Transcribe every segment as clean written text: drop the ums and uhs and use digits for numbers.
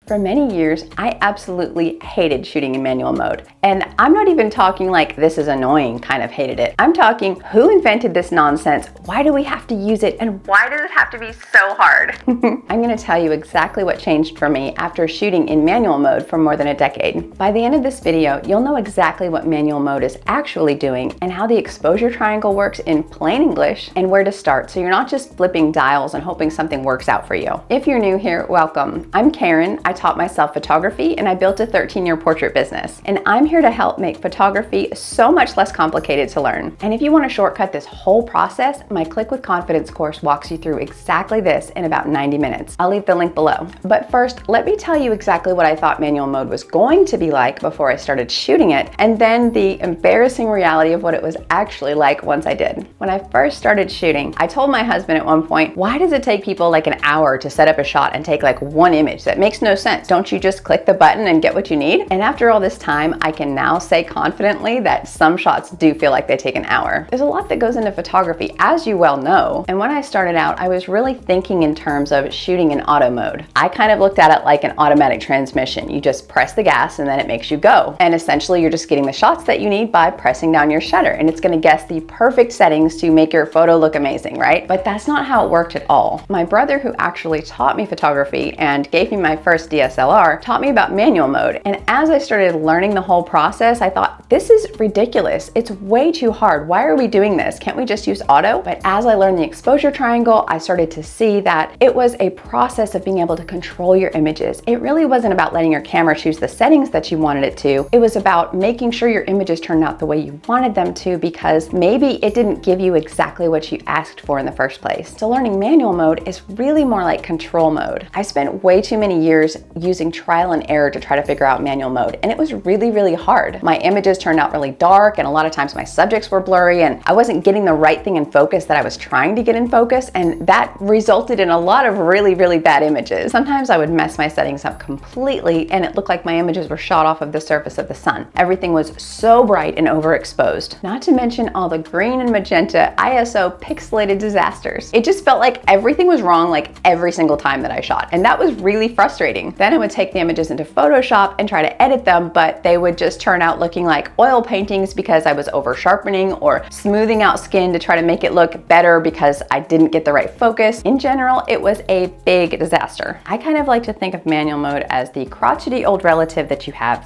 For many years, I absolutely hated shooting in manual mode. And I'm not even talking like this is annoying kind of hated it. I'm talking who invented this nonsense? Why do we have to use it? And why does it have to be so hard? I'm gonna tell you exactly what changed for me after shooting in manual mode for more than a decade. By the end of this video, you'll know exactly what manual mode is actually doing and how the exposure triangle works in plain English and where to start, so you're not just flipping dials and hoping something works out for you. If you're new here, welcome. I'm Karen. I taught myself photography and I built a 13-year portrait business. And I'm here to help make photography so much less complicated to learn. And if you want to shortcut this whole process, my Click with Confidence course walks you through exactly this in about 90 minutes. I'll leave the link below. But first, let me tell you exactly what I thought manual mode was going to be like before I started shooting it, and then the embarrassing reality of what it was actually like once I did. When I first started shooting, I told my husband at one point, why does it take people like an hour to set up a shot and take like one image? That makes no sense. Don't you just click the button and get what you need? And after all this time, I can now say confidently that some shots do feel like they take an hour. There's a lot that goes into photography, as you well know. And when I started out, I was really thinking in terms of shooting in auto mode. I kind of looked at it like an automatic transmission. You just press the gas and then it makes you go. And essentially you're just getting the shots that you need by pressing down your shutter. And it's gonna guess the perfect settings to make your photo look amazing, right? But that's not how it worked at all. My brother, who actually taught me photography and gave me my first DSLR, taught me about manual mode. And as I started learning the whole process, I thought, this is ridiculous. It's way too hard. Why are we doing this? Can't we just use auto? But as I learned the exposure triangle, I started to see that it was a process of being able to control your images. It really wasn't about letting your camera choose the settings that you wanted it to. It was about making sure your images turned out the way you wanted them to, because maybe it didn't give you exactly what you asked for in the first place. So learning manual mode is really more like control mode. I spent way too many years using trial and error to try to figure out manual mode, and it was really, really hard. My images turned out really dark, and a lot of times my subjects were blurry, and I wasn't getting the right thing in focus that I was trying to get in focus, and that resulted in a lot of really, really bad images. Sometimes I would mess my settings up completely, and it looked like my images were shot off of the surface of the sun. Everything was so bright and overexposed. Not to mention all the green and magenta ISO pixelated disasters. It just felt like everything was wrong like every single time that I shot, and that was really frustrating. Then I would take the images into Photoshop and try to edit them, but they would just turn out looking like oil paintings because I was over sharpening or smoothing out skin to try to make it look better because I didn't get the right focus. In general, it was a big disaster. I kind of like to think of manual mode as the crotchety old relative that you have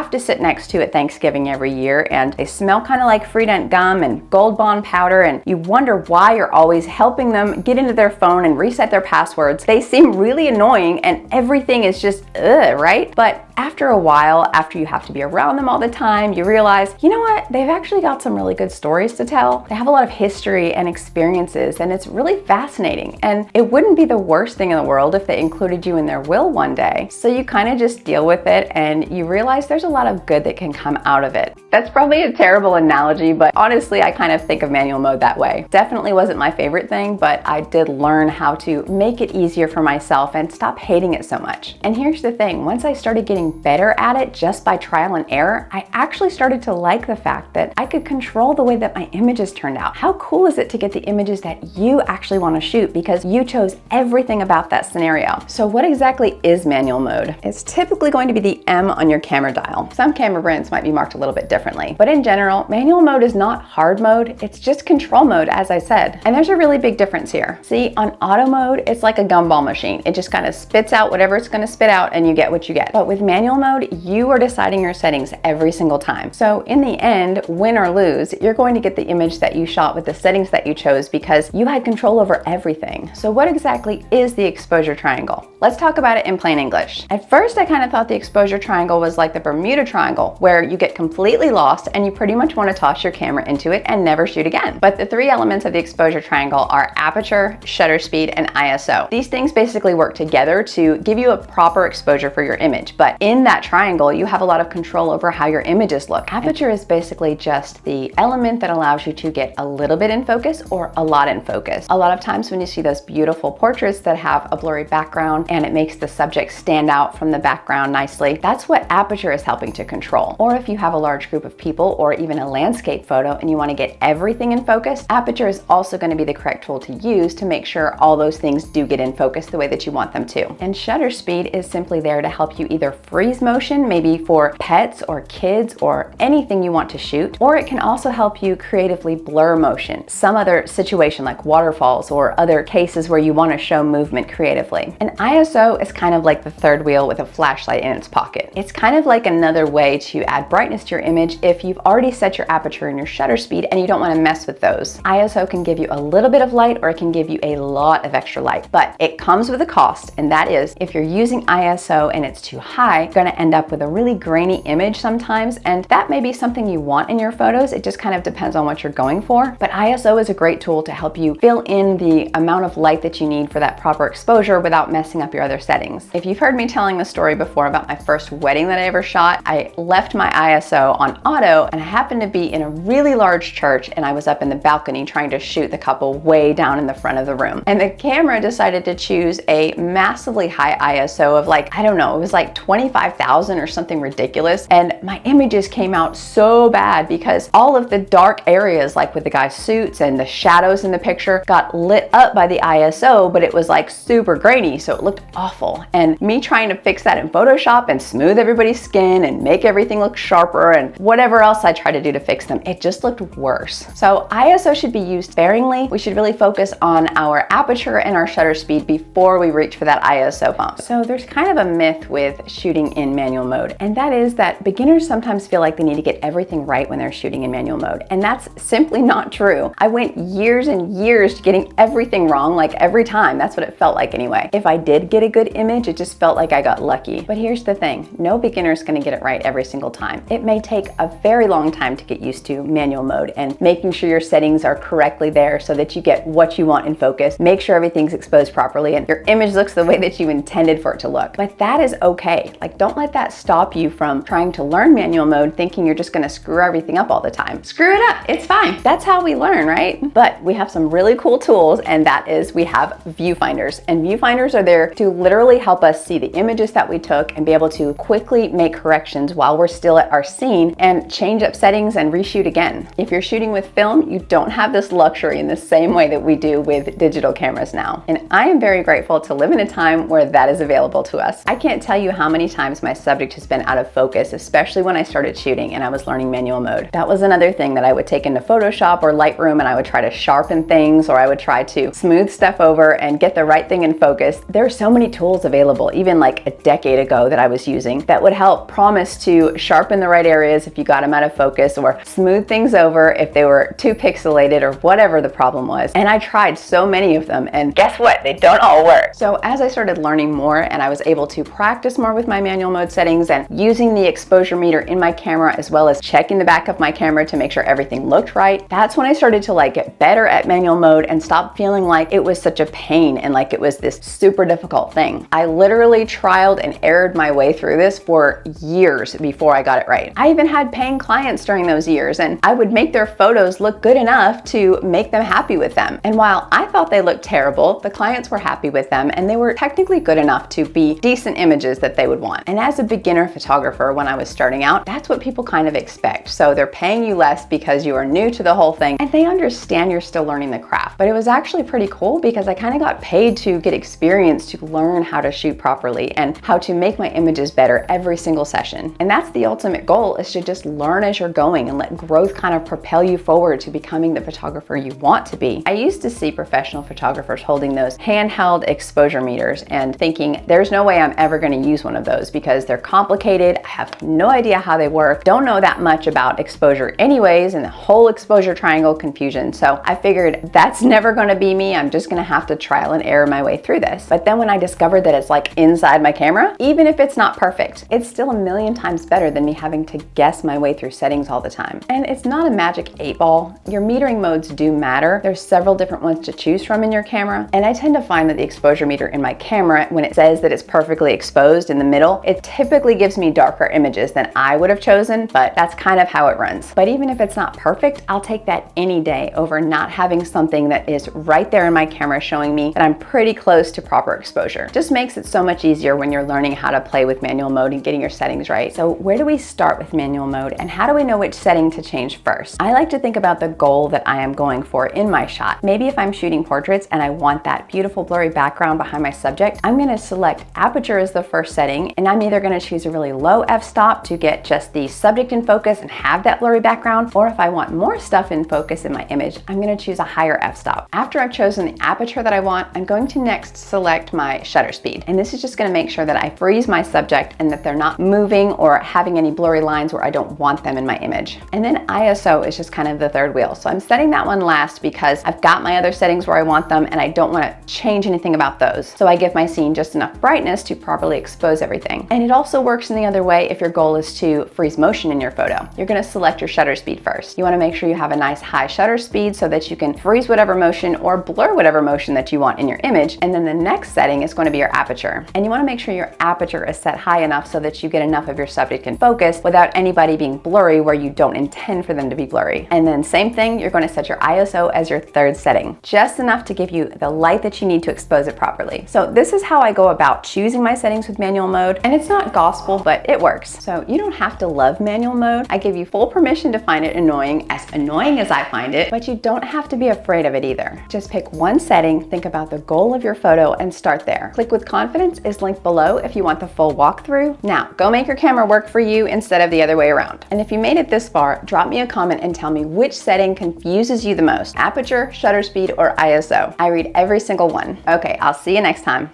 to sit next to at Thanksgiving every year, and they smell kind of like Freedent gum and Gold Bond powder, and you wonder why you're always helping them get into their phone and reset their passwords. They seem really annoying and everything is just ugh, right? But after a while, after you have to be around them all the time, you realize, you know what? They've actually got some really good stories to tell. They have a lot of history and experiences, and it's really fascinating. And it wouldn't be the worst thing in the world if they included you in their will one day. So you kind of just deal with it, and you realize there's a lot of good that can come out of it. That's probably a terrible analogy, but honestly, I kind of think of manual mode that way. Definitely wasn't my favorite thing, but I did learn how to make it easier for myself and stop hating it so much. And here's the thing, once I started getting better at it just by trial and error, I actually started to like the fact that I could control the way that my images turned out. How cool is it to get the images that you actually want to shoot because you chose everything about that scenario? So what exactly is manual mode? It's typically going to be the M on your camera dial. Some camera brands might be marked a little bit differently, but in general, manual mode is not hard mode, it's just control mode, as I said. And there's a really big difference here. See, on auto mode, it's like a gumball machine. It just kind of spits out whatever it's going to spit out and you get what you get. But with manual mode, you are deciding your settings every single time. So in the end, win or lose, you're going to get the image that you shot with the settings that you chose because you had control over everything. So what exactly is the exposure triangle? Let's talk about it in plain English. At first, I kind of thought the exposure triangle was like the Bermuda Triangle, where you get completely lost and you pretty much want to toss your camera into it and never shoot again. But the three elements of the exposure triangle are aperture, shutter speed, and ISO. These things basically work together to give you a proper exposure for your image. But in in that triangle, you have a lot of control over how your images look. Aperture is basically just the element that allows you to get a little bit in focus or a lot in focus. A lot of times when you see those beautiful portraits that have a blurry background and it makes the subject stand out from the background nicely, that's what aperture is helping to control. Or if you have a large group of people or even a landscape photo and you want to get everything in focus, aperture is also going to be the correct tool to use to make sure all those things do get in focus the way that you want them to. And shutter speed is simply there to help you either freeze motion, maybe for pets or kids or anything you want to shoot, or it can also help you creatively blur motion, some other situation like waterfalls or other cases where you want to show movement creatively. And ISO is kind of like the third wheel with a flashlight in its pocket. It's kind of like another way to add brightness to your image if you've already set your aperture and your shutter speed and you don't want to mess with those. ISO can give you a little bit of light or it can give you a lot of extra light, but it comes with a cost, and that is if you're using ISO and it's too high, you're going to end up with a really grainy image sometimes, and that may be something you want in your photos. It just kind of depends on what you're going for, but ISO is a great tool to help you fill in the amount of light that you need for that proper exposure without messing up your other settings. If you've heard me telling the story before about my first wedding that I ever shot, I left my ISO on auto and I happened to be in a really large church and I was up in the balcony trying to shoot the couple way down in the front of the room. And the camera decided to choose a massively high ISO of like, I don't know, it was like 25,000 or something ridiculous. And my images came out so bad because all of the dark areas, like with the guy's suits and the shadows in the picture, got lit up by the ISO, but it was like super grainy, so it looked awful. And me trying to fix that in Photoshop and smooth everybody's skin and make everything look sharper and whatever else I tried to do to fix them, it just looked worse. So ISO should be used sparingly. We should really focus on our aperture and our shutter speed before we reach for that ISO bump. So there's kind of a myth with shooting in manual mode, and that is that beginners sometimes feel like they need to get everything right when they're shooting in manual mode, and that's simply not true. I went years and years getting everything wrong, like every time. That's what it felt like anyway. If I did get a good image, it just felt like I got lucky. But here's the thing, no beginner is going to get it right every single time. It may take a very long time to get used to manual mode and making sure your settings are correctly there so that you get what you want in focus, make sure everything's exposed properly and your image looks the way that you intended for it to look. But that is okay. Like, don't let that stop you from trying to learn manual mode thinking you're just going to screw everything up all the time. Screw it up, it's fine. That's how we learn, right? But we have some really cool tools, and that is we have viewfinders. And viewfinders are there to literally help us see the images that we took and be able to quickly make corrections while we're still at our scene and change up settings and reshoot again. If you're shooting with film, you don't have this luxury in the same way that we do with digital cameras now. And I am very grateful to live in a time where that is available to us. I can't tell you how many times my subject has been out of focus, especially when I started shooting and I was learning manual mode. That was another thing that I would take into Photoshop or Lightroom, and I would try to sharpen things, or I would try to smooth stuff over and get the right thing in focus. There are so many tools available, even like a decade ago, that I was using that would help promise to sharpen the right areas if you got them out of focus, or smooth things over if they were too pixelated or whatever the problem was. And I tried so many of them, and guess what? They don't all work. So as I started learning more and I was able to practice more with my manual mode settings and using the exposure meter in my camera, as well as checking the back of my camera to make sure everything looked right, that's when I started to like get better at manual mode and stop feeling like it was such a pain and like it was this super difficult thing. I literally trialed and errored my way through this for years before I got it right. I even had paying clients during those years, and I would make their photos look good enough to make them happy with them. And while I thought they looked terrible, the clients were happy with them and they were technically good enough to be decent images that they would want. And as a beginner photographer, when I was starting out, that's what people kind of expect. So they're paying you less because you are new to the whole thing and they understand you're still learning the craft. But it was actually pretty cool because I kind of got paid to get experience to learn how to shoot properly and how to make my images better every single session. And that's the ultimate goal, is to just learn as you're going and let growth kind of propel you forward to becoming the photographer you want to be. I used to see professional photographers holding those handheld exposure meters and thinking there's no way I'm ever going to use one of those because they're complicated. I have no idea how they work, don't know that much about exposure anyways, and the whole exposure triangle confusion. So I figured that's never going to be me. I'm just going to have to trial and error my way through this. But then when I discovered that it's like inside my camera, even if it's not perfect, it's still a million times better than me having to guess my way through settings all the time. And it's not a magic 8-ball. Your metering modes do matter. There's several different ones to choose from in your camera. And I tend to find that the exposure meter in my camera, when it says that it's perfectly exposed in the middle, it typically gives me darker images than I would have chosen, but that's kind of how it runs. But even if it's not perfect, I'll take that any day over not having something that is right there in my camera showing me that I'm pretty close to proper exposure. Just makes it so much easier when you're learning how to play with manual mode and getting your settings right. So where do we start with manual mode, and how do we know which setting to change first? I like to think about the goal that I am going for in my shot. Maybe if I'm shooting portraits and I want that beautiful blurry background behind my subject, I'm gonna select aperture as the first setting, and I'm either gonna choose a really low f-stop to get just the subject in focus and have that blurry background, or if I want more stuff in focus in my image, I'm gonna choose a higher f-stop. After I've chosen the aperture that I want, I'm going to next select my shutter speed. And this is just gonna make sure that I freeze my subject and that they're not moving or having any blurry lines where I don't want them in my image. And then ISO is just kind of the third wheel. So I'm setting that one last because I've got my other settings where I want them and I don't wanna change anything about those. So I give my scene just enough brightness to properly expose everything. And it also works in the other way if your goal is to freeze motion in your photo. You're gonna select your shutter speed first. You wanna make sure you have a nice high shutter speed so that you can freeze whatever motion or blur whatever motion that you want in your image. And then the next setting is going to be your aperture. And you want to make sure your aperture is set high enough so that you get enough of your subject in focus without anybody being blurry where you don't intend for them to be blurry. And then same thing, you're going to set your ISO as your third setting, just enough to give you the light that you need to expose it properly. So this is how I go about choosing my settings with manual mode. And it's not gospel, but it works. So you don't have to love manual mode. I give you full permission to find it annoying as I find it, but you don't have to be afraid of it either. Just pick one setting, think about the goal of your photo, and start there. Click with confidence is linked below if you want the full walkthrough. Now, go make your camera work for you instead of the other way around. And if you made it this far, drop me a comment and tell me which setting confuses you the most: aperture, shutter speed, or ISO. I read every single one. Okay, I'll see you next time.